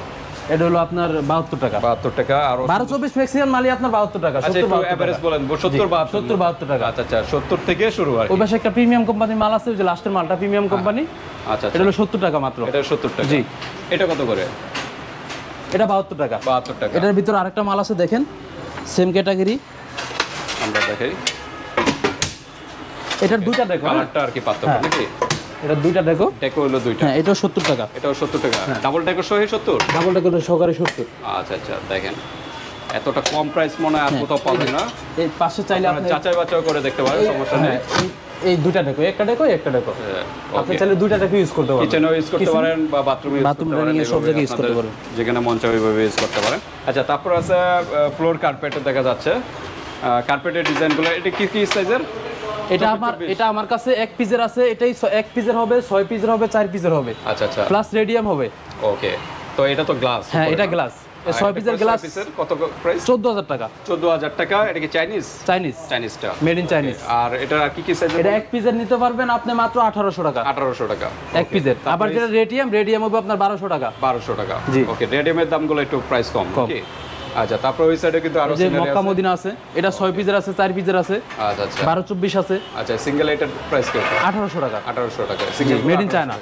এটা হলো আপনার 72 টাকা। 72 টাকা। আর 12-24 ম্যাক্সিমাম মালই আপনার 72 টাকা। আচ্ছা, একটু এভারেজ বলেন 70-72 টাকা। আচ্ছা আচ্ছা, 70 থেকে শুরু আর ওই পাশে একটা প্রিমিয়াম কোম্পানির মাল আছে, ওই যে লাস্টের মালটা প্রিমিয়াম কোম্পানি। আচ্ছা, এটা হলো 70 টাকা মাত্র। এটা 70 টাকা। জি। এটা কত করে? এটা 72 টাকা। 72 টাকা। এটার ভিতর আরেকটা মাল আছে দেখেন, সেম ক্যাটাগরি। আমরা দেখাই, এটার দুইটা দেখো, কালারটা আর কি পার্থক্য নাকি? এটা দুইটা দেখো। ডেকো হলো দুইটা। হ্যাঁ, এটাও 70 টাকা। এটাও 70 টাকা। ডাবল ডেকো সহ 70? ডাবল ডেকো সহকারে 70। আচ্ছা আচ্ছা, দেখেন এতটা কম প্রাইস মনে হয় আর কোথাও পাবেন না। এই পাশে চাইলে আপনি যাচাই বাছাই করে দেখতে পারেন, সমস্যা নেই। এই দুইটা দেখো, একটা দেখো একটা দেখো। আপনি চাইলে দুইটা দেখো ইউজ করতে পারেন, কিচেনও ইউজ করতে পারেন বা বাথরুমে ইউজ করতে পারেন, সব জায়গায় ইউজ করতে পারেন, যেখানে মন চায় ওইভাবে ইউজ করতে পারেন। আচ্ছা, তারপর আছে ফ্লোর কার্পেটও দেখা যাচ্ছে। কার্পেটের ডিজাইনগুলো এটা কি কি সাইজের? এটা আমার কাছে 1 পিসের আছে, এটাই 1 পিসের হবে, 6 পিসের হবে, 4 পিসের হবে। আচ্ছা আচ্ছা, প্লাস রেডিয়াম হবে। ওকে, তো এটা তো গ্লাস। হ্যাঁ, এটা গ্লাস। 6 পিসের গ্লাস কত প্রাইস? 14000 টাকা। 14000 টাকা। এটা কি চাইনিজ? চাইনিজটা মেড ইন চাইনিজ। আর এটা কি কি সাইজ? এটা 1 পিসের নিতে পারবেন আপনি মাত্র 1800 টাকা। 1800 টাকা 1 পিসের। আবার যেটা রেডিয়াম হবে আপনার 1200 টাকা। 1200 টাকা। জি। ওকে, রেডিয়ামের দামগুলো একটু প্রাইস কম নাকি? আচ্ছা, তারপর ওই সাইডে কিন্তু আরো যে সিনারি মক্কা আছে। মদিনা আছে, এটা 6 পিসের আছে, 4 পিসের আছে। আচ্ছা আচ্ছা, 12-24 আছে। আচ্ছা, সিঙ্গেল এটার প্রাইস কত? 1800 টাকা। 1800 টাকা সিঙ্গেল, মেড ইন চায়না।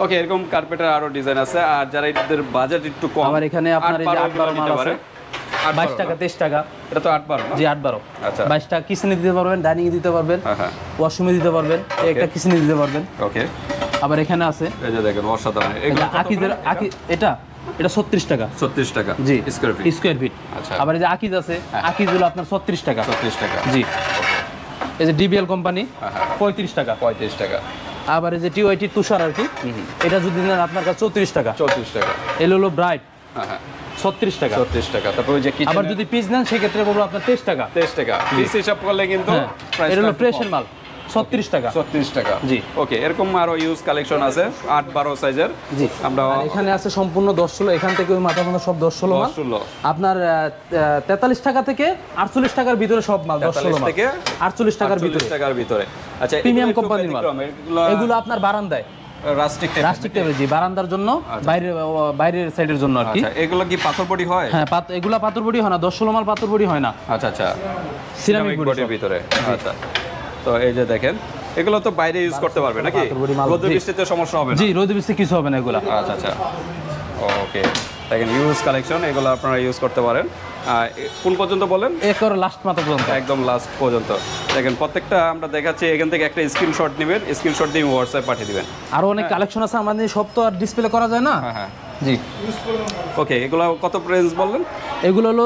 ওকে, এরকম কার্পেটের আরো ডিজাইন আছে। আর যারা এদের বাজেট একটু কম, আবার এখানে আপনার এই যে 8-12 মাল আছে, 22 টাকা 23 টাকা। এটা তো 8-12 না? জি, 8-12। আচ্ছা, 22 টাকা কিচেনে দিতে পারবেন, ডাইনিং এ দিতে পারবেন, হ্যাঁ হ্যাঁ, ওয়াশরুমে দিতে পারবেন, একটা কিচেনে দিতে পারবেন। ওকে। আবার এখানে আছে এই যে দেখেন অসাধারণ, এই যে এটা 36 টাকা। 36 টাকা জি, স্কয়ার ফিট। ফিট। আচ্ছা, আবার এই যে আকিজ আছে, আকিজ হলো আপনার 36 টাকা। 36 টাকা। জি। এই যে ডিবিএল কোম্পানি হ্যাঁ হ্যাঁ, 35 টাকা। 35 টাকা। আবার এই যে টিওআইটি তুষার আর কি, এটা যদি নেন আপনার কাছে 34 টাকা। 34 টাকা। এলো হলো ব্রাইট, হ্যাঁ হ্যাঁ, 36 টাকা। 36 টাকা। তারপর ওই যে কিচেন, আবার যদি পিস নেন সেক্ষেত্রে বলবো আপনার 23 টাকা। 23 টাকা। পিস হিসাব করলে কিন্তু হ্যাঁ, এটা হলো ফ্রেশের মাল, 36 টাকা। 36 টাকা। জি। ওকে, এরকম আরো ইউজ কালেকশন আছে 8-12 সাইজের। জি, আমরা আর এখানে আছে সম্পূর্ণ 10-16, এখান থেকে ওই মাথা মাথা সব 10-16 মাল। 10-16 আপনার 43 টাকা থেকে 48 টাকার ভিতরে সব মাল, 10-16 মাল থেকে 48 টাকার 48 ভিতরে। টাকার ভিতরে। আচ্ছা, প্রিমিয়াম কোম্পানির মাল। এগুলো আপনার বারান্দায় রাস্টিক রাস্টিক টাইপের, জি, বারান্দার জন্য, বাইরের সাইডের জন্য আর কি। আচ্ছা, এগুলো কি পাথর বডি হয়? হ্যাঁ, এগুলা পাথর বডি হয় না, 10-16 মাল পাথর বডি হয় না। আচ্ছা আচ্ছা, সিরামিক বডির ভিতরে। আচ্ছা, তো এই যে দেখেন এগুলো তো বাইরে ইউজ করতে পারবে নাকি? পাথর বডি মাল। রোদ বৃষ্টিতে সমস্যা হবে না? জি, রোদে বৃষ্টি কিছু হবে না এগুলা। আচ্ছা আচ্ছা, ওকে। দেখেন ইউজ কালেকশন, এগুলো আপনারা ইউজ করতে পারেন। কোন পর্যন্ত বলেন? একেবারে লাস্ট মাথা পর্যন্ত, একদম লাস্ট পর্যন্ত। দেখেন প্রত্যেকটা আমরা দেখাচ্ছি, এখান থেকে একটা স্ক্রিনশট নেবেন, স্ক্রিনশট দিয়ে হোয়াটসঅ্যাপ পাঠিয়ে দিবেন। আরো অনেক কালেকশন আছে আমাদের, সব তো আর ডিসপ্লে করা যায় না। হ্যাঁ হ্যাঁ, জি। ওকে, এগুলো কত প্রাইস বললেন? এগুলো হলো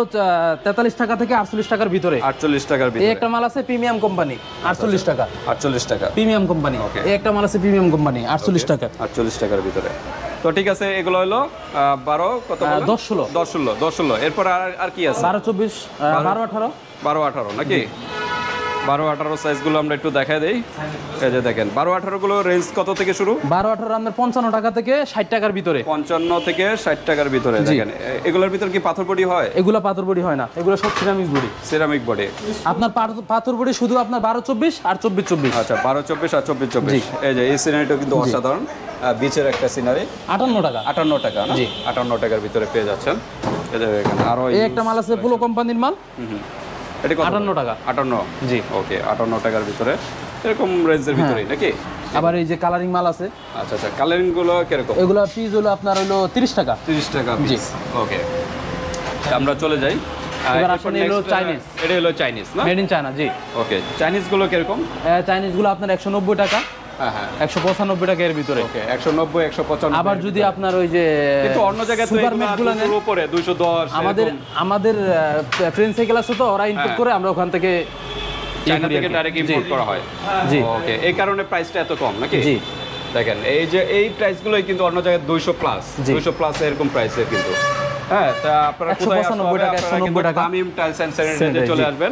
43 টাকা থেকে 48 টাকার ভিতরে। 48 টাকার এই ভিতরে। একটা মাল আছে প্রিমিয়াম কোম্পানি, 48 টাকা। 48 টাকা প্রিমিয়াম কোম্পানি। Okay. এই একটা মাল আছে প্রিমিয়াম কোম্পানি, 48 টাকা। 48 টাকার ভিতরে। তো ঠিক আছে, এগুলো হলো 12 কত বললেন? 10-16। 10-16 এরপর আর কি আছে? 12-24, 12-18। 12-18 নাকি? 12-18 সাইজগুলো আমরা একটু দেখাই দেই। এই যে দেখেন 12-18 গুলো রেঞ্জ কত থেকে শুরু? 12-18 আপনার 55 টাকা থেকে 60 টাকার ভিতরে। 55 থেকে 60 টাকার ভিতরে। দেখেন এগুলোর ভিতর কি পাথর বডি হয়? এগুলো পাথর বডি হয় না, এগুলো সব সিরামিক বডি। Ceramic body. আপনার পাথর বডি শুধু আপনার 12-24 আর 24-24। আচ্ছা, 12-24 আর 24-24। এই যে এই সিনারিটা কিন্তু অসাধারণ, বিচের একটা সিনারি। 58 টাকা। 58 টাকা না? জি। 58 টাকার ভিতরে পেয়ে যাচ্ছেন। এই যে এখানে আরো এই একটা মাল আছে পোলো কোম্পানির মাল, এটা কত? 58 টাকা। 58। জি। ওকে, 58 টাকার ভিতরে, এরকম রেঞ্জের ভিতরেই নাকি? আবার এই যে কালারিং মাল আছে, আচ্ছা আচ্ছা, কালারিং গুলো কিরকম? এগুলো পিস হলো আপনার হলো 30 টাকা। 30 টাকা জি। পিস। ওকে, আমরা চলে যাই। এবার আসেন এগুলো চাইনিজ। এটা হলো চাইনিজ না? Made in China. G. Okay, Chinese গুলো কিরকম? চাইনিজ গুলো আপনার 190 টাকা, হ্যাঁ হ্যাঁ, 195 টাকা এর ভিতরে। ওকে, 190 195। আবার যদি আপনার ওই যে কিন্তু অন্য জায়গায় তো সুপার এগুলো ম্যাট গুলো নেন, উপরে 210। আমাদের ফ্রেন্ড সাইকেল আছে তো, ওরা ইনপুট করে, আমরা ওখান থেকে চায়না থেকে ডাইরেক্ট ইম্পোর্ট করা হয়। জি। ওকে, এই কারণে প্রাইসটা এত কম নাকি? জি। দেখেন এই যে এই প্রাইসগুলোই কিন্তু অন্য জায়গায় 200+ এরকম প্রাইসের কিন্তু। হ্যাঁ, তা আপনারা কোথায় আসতে হবে? 195 টাকা, আপনারা কিন্তু 190 টাকা। তামিম টাইলস এন্ড স্যানিটারিতে চলে আসবেন।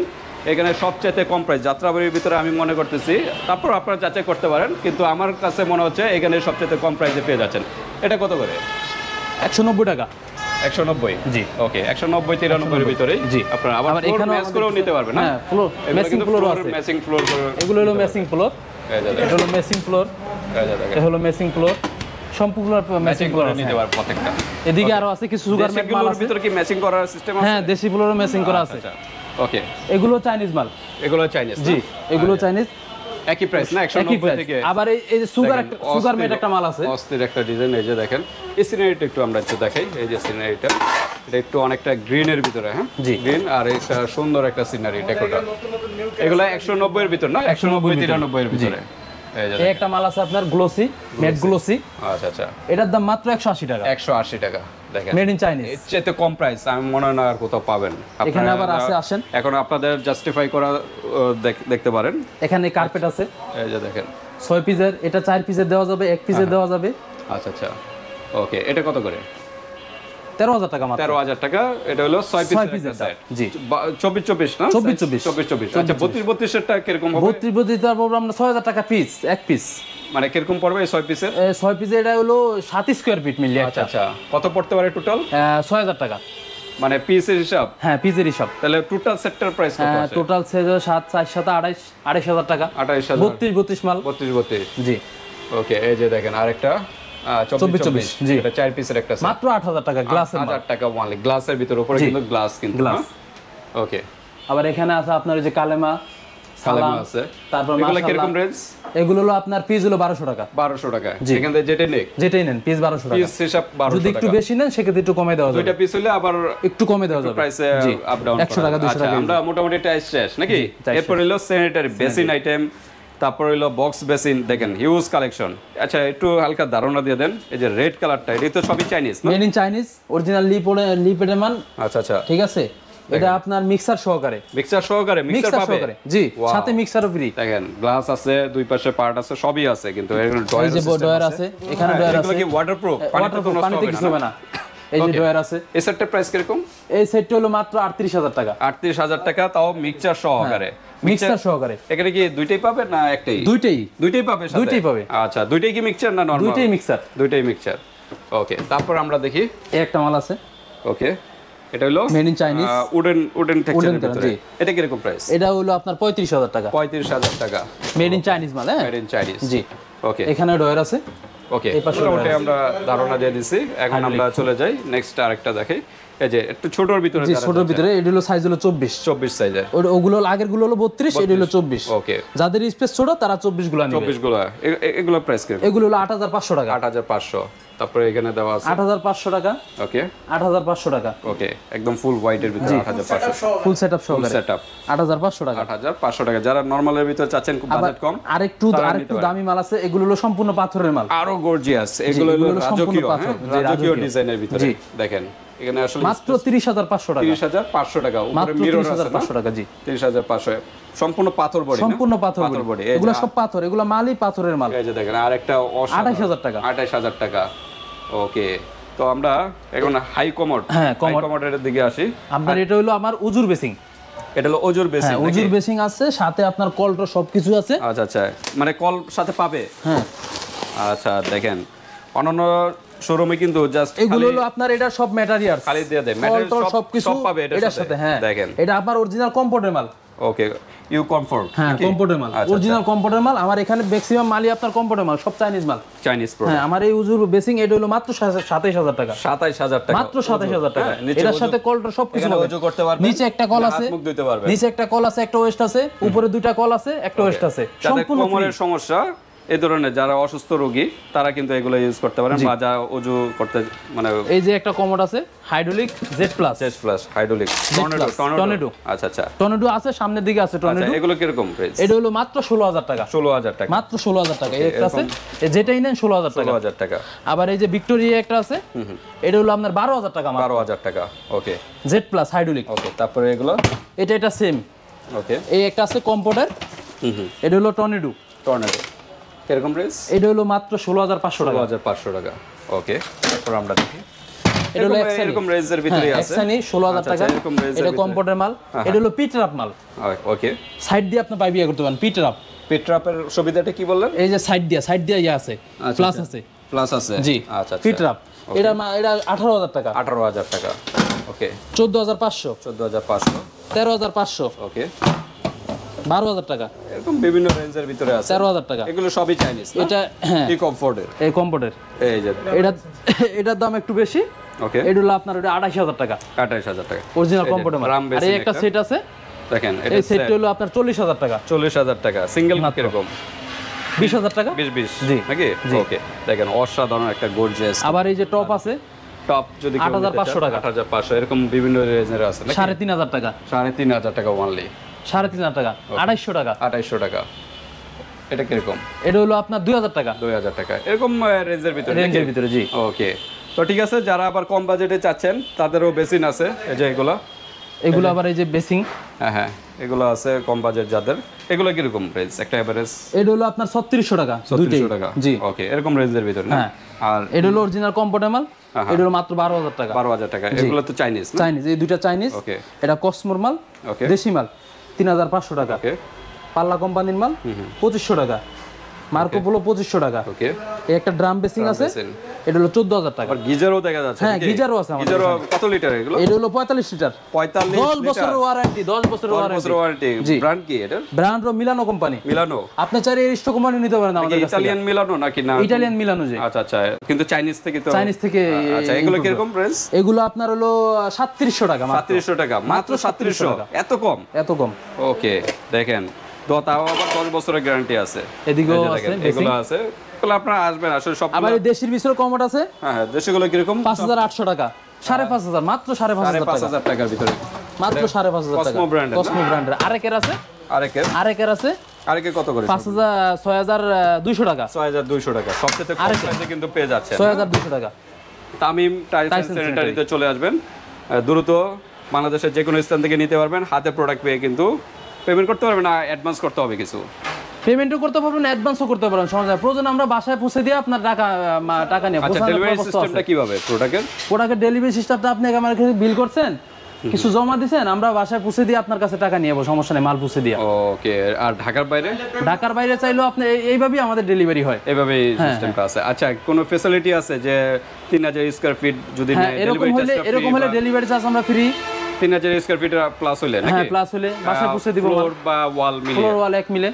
এখানে সবচাইতে কম প্রাইস যাত্রাবাড়ির ভিতরে আমি মনে করতেছি, তারপর আপনারা যাচাই করতে পারেন, কিন্তু আমার কাছে মনে হচ্ছে এখানে সবচাইতে কম প্রাইসে পেয়ে যাচ্ছেন। এটা কত করে? 190 টাকা। 190। জি। ওকে, 190 93 এর ভিতরে। জি। আপনারা আবার আবার ফ্লোর এখানেও ম্যাচ করেও নিতে পারবেন না? হ্যাঁ, ফ্লোর ম্যাচিং ফ্লোরও আছে। ম্যাচিং ফ্লোর করে এগুলো হলো ম্যাচিং ফ্লোর, এই যে এটা দেখেন, হলো ম্যাচিং ফ্লোর, এই যে দেখেন এটা হলো ম্যাচিং ফ্লোর, সম্পূর্ণ ম্যাচিং ম্যাচিং ফ্লোর করে আছে। নিতে পারবেন প্রত্যেকটা। এদিকে আরো আছে কিছু সুগার ম্যাট মাল দেশিগুলোর আছে। ভিতরে কি ম্যাচিং করার সিস্টেম আছে? হ্যাঁ, দেশি ফ্লোরও ম্যাচিং করা আছে। আচ্ছা, ওকে। এগুলো চাইনিজ মাল। এগুলো চাইনিজ? জি, এগুলো চাইনিজ, একই প্রাইস না? একই 190 প্রাইস। থেকে। আবার এই যে সুগার ম্যাট একটা মাল আছে। অস্থির একটা ডিজাইন, এই যে দেখেন। এই সিনারিটা একটু আমরা একটু দেখাই। এই যে সিনারিটা, এটা একটু অনেকটা গ্রিনের ভিতরে, হ্যাঁ জি। গ্রিন, আর একটা সুন্দর একটা সিনারি ডেকোরটা। এগুলো 190 এর ভিতর না? 190 93 এর ভিতরে। এই যে এই একটা মাল আছে আপনার গ্লোসি, ম্যাট গ্লোসি, আচ্ছা আচ্ছা, এটার দাম মাত্র 180 টাকা, 180 টাকা। দেখেন, মেড ইন চাইনিজ। এর চাইতে কম প্রাইস আমি মনে হয় না আর কোথাও পাবেন। এখানে আপনারা আবার আছে, আসেন। এখন আপনাদের জাস্টিফাই করা দেখতে পারেন। এখানে কার্পেট আছে এই যে দেখেন, 6 পিসের, এটা 4 পিসের দেওয়া যাবে, 1 পিসের দেওয়া যাবে। আচ্ছা আচ্ছা, ওকে। এটা কত করে? 13,000 টাকা মাত্র। 13,000 টাকা। এটা হলো 6 ছয় পিসের পিসের সেট। জি। 24 না? 24 আচ্ছা, 32 এরটা কিরকম হবে? 32 তারপর আমরা 6,000 টাকা পিস, এক পিস। মানে কিরকম পড়বে এই 6 পিসের? 6 পিসে এটা হলো 7 স্কয়ার ফিট মিলিয়ে আচ্ছা একটা। আচ্ছা, কত পড়তে পারে টোটাল? 6,000 টাকা। মানে পিসের হিসাব? হ্যাঁ, পিসের হিসাব। তাহলে টোটাল সেটটার প্রাইস কত আছে? টোটাল সেজ 7 4 7 28,000 টাকা। 28,000। 32 মাল। 32। জি। ওকে, এই যে দেখেন আরেকটা 24। জি। এটা 4 পিসের একটা সেট। মাত্র 8,000 টাকা গ্লাসের মাল। 1000 টাকা ওয়ানলি, গ্লাসের ভিতর, উপরে জি। কিন্তু গ্লাস কিন্তু। গ্লাস। ওকে, আবার এখানে আছে আপনার ওই যে কালেমা, কালেমা সালাম আছে। তারপর এগুলো মাশাআল্লাহ। কিরকম রেঞ্জ? এগুলো হলো আপনার পিস হলো 1200 টাকা। 1200 টাকা। জি। এখান থেকে যেটা নেক, যেটাই নেন পিস 1200 টাকা। পিস হিসাব 1200 যদি একটু টাকা। বেশি নেন সেক্ষেত্রে একটু কমে দেওয়া যাবে। দুইটা পিস হলে আবার একটু কমে দেওয়া যাবে। প্রাইসে জি। আপ ডাউন 100 টাকা 200 টাকা। আমরা মোটামুটি টাইস শেষ নাকি? টাইস এরপর হলো স্যানিটারি বেসিন আইটেম, তারপর হলো বক্স বেসিন। দেখেন হিউজ কালেকশন। আচ্ছা, একটু হালকা ধারণা দিয়ে দেন। এই যে রেড কালারটা, এটা তো সবই চাইনিজ না? মেড ইন চাইনিজ, অরিজিনাল লিপেডের মান। আচ্ছা আচ্ছা, ঠিক আছে, এটা আপনার মিক্সার সহকারে। মিক্সার সহকারে? মিক্সার মিক্সার পাবে? সহকারে, জি। Wow. সাথে মিক্সারও ফ্রি। দেখেন গ্লাস আছে, দুই পাশে পার্ট আছে, সবই আছে, কিন্তু এখানে এই ডয়ার যে ডয়ার আছে, এখানে ডয়ার আছে। এগুলো কি ওয়াটারপ্রুফ? ওয়াটারপ্রুফ, পানিতে কিছু হবে না। এই যে Okay. ডয়ার আছে। এই সেটটার প্রাইস কিরকম? এই সেটটা হলো মাত্র 38,000 টাকা। 38,000 টাকা, তাও মিক্সার সহকারে। মিক্সার সহকারে। এখানে কি দুইটাই পাবে না একটাই? দুইটাই। দুইটাই পাবে সাথে? দুইটাই পাবে। আচ্ছা, দুইটাই কি মিক্সচার না নরমাল? দুইটাই মিক্সার। দুইটাই মিক্সচার। ওকে, তারপর আমরা দেখি। এই একটা মাল আছে, ওকে, এটা হলো মেড ইন চাইনিজ, উডেন টেক্সচারের কালার, ভিতরে। জি। এটা কিরকম প্রাইস? এটা হলো আপনার 35,000 টাকা। 35,000 টাকা। মেড ইন চাইনিজ মাল, হ্যাঁ। Made in Chinese. জি। ওকে এখানে ডয়ার আছে। ওকে, এই পাশে মোটামুটি রয়েছে। আমরা ধারণা দিয়ে দিছি। এখন আমরা চলে যাই নেক্সট আরেকটা দেখাই। এই যে একটু ছোটর ভিতরে, জি, যারা ছোটর যাচ্ছে, ভিতরে এটা হলো সাইজ হলো 24। 24 সাইজের। ওগুলো আগের গুলো হলো 32, এটা হলো 24। ওকে, যাদের স্পেস ছোট তারা 24 গুলো নেবে। 24 গুলো। এগুলো প্রাইস কিরকম? এগুলো হলো 8,500 টাকা। 8,500। তারপরে এখানে দেওয়া আছে 8,500 টাকা। ওকে 8,500 টাকা। ওকে, একদম ফুল হোয়াইটের ভিতরে 8,500। ফুল সেটআপ সহকারে সেটআপ 8,500 টাকা। 8,500 টাকা। যারা নরমালের ভিতরে চাচ্ছেন, খুব আবার বাজেট কম, আরেকটু দামি মাল আছে, এগুলো হলো সম্পূর্ণ পাথরের মাল। আরো গর্জিয়াস। এগুলো হলো এগুলো সম্পূর্ণ রাজকীয়, পাথর। হ্যাঁ, জি, রাজকীয় রাজকীয়। ডিজাইনের ভিতরে। জি। দেখেন এখানে আসলে মাত্র 30,500 টাকা। 30,500 টাকা। উপরে মাত্র মিরর আছে না? 30,500 টাকা। জি, 30,500। সম্পূর্ণ পাথর বডি না? সম্পূর্ণ পাথর বডি। এগুলো সব পাথর, এগুলো মালই পাথরের মাল। এই যে দেখেন আরেকটা 28,000 টাকা। 28,000 টাকা। ওকে, তো আমরা এখন হাই কমোড, হ্যাঁ, হাই কমোড। কমোডের দিকে আসি। আপনার এটা হলো আমার উজুর বেসিং। এটা হলো ওজোর বেসিন হ্যাঁ, উজুর বেসিং আছে, সাথে আপনার কলটা সবকিছু আছে। আচ্ছা আচ্ছা, মানে কল সাথে পাবে? হ্যাঁ। আচ্ছা, দেখেন অন্যান্য শোরুমে কিন্তু জাস্ট এগুলো হলো আপনার এটা সব ম্যাটেরিয়ালস খালি দিয়ে দেয়, ম্যাটেরিয়াল সবকিছু সব পাবে এটার সাথে। হ্যাঁ, দেখেন এটা আপনার অরিজিনাল কম্পোর্টের মাল। ওকে, ইউ কমফোর্ট। হ্যাঁ, কম্পোর্টের মাল, অরিজিনাল কম্পোর্টের মাল। আমার এখানে ম্যাক্সিমাম মালই আপনার কম্পোর্টের মাল, সব চাইনিজ মাল, চাইনিজ প্রোডাক্ট। হ্যাঁ। আমার এই উজুর বেসিং এটা হলো মাত্র 27,000 টাকা। 27,000 টাকা, মাত্র 27,000 টাকা। এটার সাথে কলটা সবকিছু এখানে হবে। ওজো করতে পারবেন, নিচে একটা কল আছে, হাত মুখ ধুইতে পারবেন। নিচে একটা কল আছে, একটা ওয়েস্ট আছে, উপরে দুইটা কল আছে, একটা ওয়েস্ট আছে, যাদের সম্পূর্ণ কোমরের সমস্যা, এই ধরনের যারা অসুস্থ রোগী, তারা কিন্তু এগুলো ইউজ করতে পারেন, বা যা ওজু করতে মানে। এই যে একটা কমোড আছে hydraulic Z plus, chest plus hydraulic tornado. আচ্ছা আচ্ছা, টর্নেডো আছে সামনের দিকে আছে আচ্ছা, টর্নেডো। এগুলো কিরকম প্রাইস? এটা হলো মাত্র 16,000 টাকা। 16,000 টাকা, মাত্র 16,000 টাকা। এই একটা আছে, যেটাই নেন 16,000 টাকা। 16,000 টাকা। আবার এই যে ভিক্টোরিয়া একটা আছে, এটা হলো আপনার 12,000 টাকা। 12,000 টাকা। ওকে, জেড প্লাস হাইড্রোলিক। ওকে, তারপরে এগুলো এটা সেম। ওকে, এই একটা আছে কম্পোর্টার, এটা হলো টর্নেডো। টর্নেডো। কিরকম প্রাইস? এটা হলো মাত্র 16,500 টাকা। 16,500 টাকা। ওকে, তারপর আমরা দেখি এটা হলো এরকম রেঞ্জের ভিতরে আছে। এক্সানি 16,000 টাকা। এরকম রেঞ্জের এটা কম্পোর্টের মাল। এটা হলো পিটরাপ মাল। ওকে, সাইড দিয়ে আপনি পাইপ ইয়ে করতে পারেন পিটরাপ। পিটরাপের সুবিধাটা কি বললেন? এই যে সাইড দিয়ে ইয়ে আছে, প্লাস আছে। প্লাস আছে, জি। আচ্ছা, পিটরাপ এটা 18,000 টাকা। 18,000 টাকা। ওকে, 14,500, 14,500, 13,500, ওকে, 12,000 টাকা, এরকম বিভিন্ন রেঞ্জের ভিতরে আছে। 13,000 টাকা। এগুলো সবই চাইনিজ না? এটা হ্যাঁ, কি কমফোর্টের? এই কম্পোর্টের। এই যে এটার দাম একটু বেশি। ওকে, এটা হলো আপনার 28,000 টাকা। 28,000 টাকা অরিজিনাল কম্পোর্টের মাল। রাম আর বেসিন এই একটা সেট আছে, দেখেন, এই সেটটা হলো আপনার 40,000 টাকা। 40,000 টাকা। সিঙ্গেল কিরকম? 20,000 টাকা। 20 জি। নাকি? ওকে, দেখেন অসাধারণ একটা গর্জিয়াস আবার এই যে টপ আছে টপ, যদি 8,500 টাকা। 8,500, এরকম বিভিন্ন রেঞ্জের আছে নাকি? 3,500 টাকা। 3,500 টাকা অনলি। 3,500 টাকা। 2,500 টাকা। 2,500 টাকা। এটা কিরকম? এটা হলো আপনার 2,000 টাকা। 2,000 টাকা, এরকম রেঞ্জের ভিতরে। রেঞ্জের ভিতরে, জি। ওকে, তো ঠিক আছে, যারা আবার কম বাজেটে চাচ্ছেন তাদেরও বেসিন আছে। এই যে এগুলো আবার এই যে বেসিং, হ্যাঁ, এগুলো আছে কম বাজেট যাদের। এগুলো কিরকম রেঞ্জ? একটা এভারেজ এটা হলো আপনার 3600 টাকা। 3600 টাকা। জি। ওকে, এরকম রেঞ্জের ভিতরে না? হ্যাঁ। আর এটা হলো অরিজিনাল কম্পোর্টের মাল। এটা হলো মাত্র 12,000 টাকা। 12,000 টাকা। এগুলো তো চাইনিজ না? চাইনিজ, এই দুইটা চাইনিজ। ওকে, এটা কসমোর মাল, ওকে, দেশি মাল 3,500 টাকা। ওকে, পাল্লা কোম্পানির মাল 2,500 টাকা। মার্কো পোলো 2,500 টাকা। ওকে, এই একটা ড্রাম বেসিং আছে, এটা হলো 14,000 টাকা। আর গিজারও দেখা যাচ্ছে। হ্যাঁ, গিজারও আছে আমাদের। গিজারও কত লিটার এগুলো? এটা হলো 45 লিটার। 45 10 বছরের ওয়ারেন্টি, 10 বছরের ওয়ারেন্টি। ওয়ারেন্টি। জি। ব্র্যান্ড কি এটা? ব্র্যান্ড হলো মিলানো কোম্পানি। মিলানো? আপনি চাইলে এরিস্টো কোম্পানি নিতে পারেন আমাদের কাছে। ইতালিয়ান মিলানো নাকি না? ইটালিয়ান মিলানো যে। আচ্ছা, কিন্তু চাইনিজ থেকে তো। চাইনিজ থেকে। আচ্ছা, এগুলো কিরকম প্রাইস? এগুলো আপনার হলো 3700 টাকা। 3700 টাকা। মাত্র 3700? এত কম? এত কম। ওকে, দেখেন, তাও আবার 10 বছরের গ্যারান্টি আছে। এদিকেও এই যে আছে দেখেন, এগুলো আছে। এগুলো আপনারা আসবেন আসলে সব। আবার এই দেশির ভিতরে কমোড আছে। হ্যাঁ, দেশিগুলো কিরকম? 5,800 টাকা। 5,500, মাত্র 5,500 টাকা। 5,500 টাকার ভিতরে, মাত্র 5,500 টাকা। কসমো ব্র্যান্ডের। কসমো ব্র্যান্ডের আরেকের আছে। আরেকের আছে আরেকে কত করে? 6,200 টাকা। 6,200 টাকা। সবচেয়ে কম প্রাইসে কিন্তু পেয়ে যাচ্ছেন। 6,200 টাকা। তামিম টাইলস এন্ড স্যানিটারিতে চলে আসবেন। দ্রুত বাংলাদেশের যে কোনো স্থান থেকে নিতে পারবেন। হাতে প্রোডাক্ট পেয়ে কিন্তু পেমেন্ট করতে পারবেন না, অ্যাডভান্স করতে হবে কিছু। পেমেন্টও করতে পারবেন, অ্যাডভান্সও করতে পারবেন, সমস্যা নেই। প্রয়োজন আমরা বাসায় পৌঁছে দিয়ে আপনার টাকা নিয়ে। আচ্ছা, ডেলিভারি সিস্টেমটা কিভাবে প্রোডাক্টের ডেলিভারি সিস্টেমটা আপনি আমার কাছে বিল করছেন, কিছু জমা দিবেন, আমরা বাসায় পৌঁছে দিয়ে আপনার কাছে টাকা নিয়ে যাবো, সমস্যা নেই, মাল পৌঁছে দিয়ে। ওকে, আর ঢাকার বাইরে? ঢাকার বাইরে চাইলেও আপনি এইভাবেই আমাদের ডেলিভারি হয়। এইভাবেই সিস্টেমটা আছে। আচ্ছা, কোনো ফ্যাসিলিটি আছে যে 3,000 স্কয়ার ফিট যদি নেয়, এরকম হলে ডেলিভারি চার্জ আমরা ফ্রি। 3,000 স্কয়ার ফিট প্লাস হলে নাকি? হ্যাঁ, প্লাস হলে বাসায় পৌঁছে দিব। ফ্লোর বা ওয়াল মিলে? ফ্লোর ওয়াল এক মিলে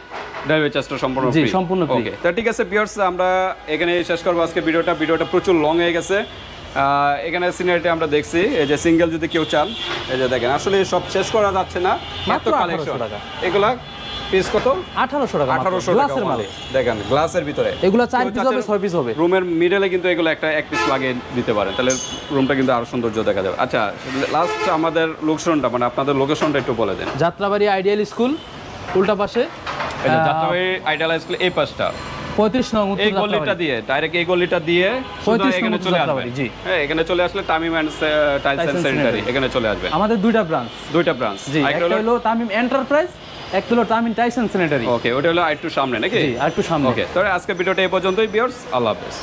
ডেলিভারি চার্জটা সম্পূর্ণ ফ্রি? জি, সম্পূর্ণ ফ্রি। ওকে, তো ঠিক আছে ভিউয়ার্স, আমরা এখানে শেষ করব আজকে ভিডিওটা প্রচুর লং হয়ে গেছে। এখানে সিনারিটি আমরা দেখছি, এই যে সিঙ্গেল যদি কেউ চান, এই যে দেখেন, আসলে সব শেষ করা যাচ্ছে না, এত কালেকশন। এগুলা পিস কত? 1800 টাকা। 1800 গ্লাসের মাল, দেখেন, গ্লাসের ভিতরে। এগুলা 4 পিস হবে, 6 পিস হবে। রুমের মিডলে কিন্তু এগুলো এক পিস লাগিয়ে দিতে পারেন, তাহলে রুমটা কিন্তু আরো সৌন্দর্য দেখা যাবে। আচ্ছা, লাস্ট আমাদের লোকেশনটা, মানে আপনাদের লোকেশনটা একটু বলে দেন। যাত্রাবাড়ি আইডিয়াল স্কুল উল্টা পাশে। এই যে যাত্রাবাড়ি আইডিয়াল স্কুল এই পাশটা 35 নং উত্তর এই গলিটা দিয়ে, ডাইরেক্ট এই গলিটা দিয়ে 35 এখানে নং চলে যাত্রাবাড়ি। আসবেন। জি, হ্যাঁ, এখানে চলে আসলে Tamim and tiles and sanitary, এখানে চলে আসবেন। আমাদের দুইটা ব্রাঞ্চ। জি, একটা হলো তামিম এন্টারপ্রাইজ, একটা হলো তামিম টাইলস এন্ড স্যানিটারি। ওকে, ওটা হলো আরেকটু সামনে নাকি? জি, আরেকটু সামনে। ওকে, তো আজকে ভিডিওটা এই পর্যন্তই ভিউয়ার্স, আল্লাহ হাফেজ।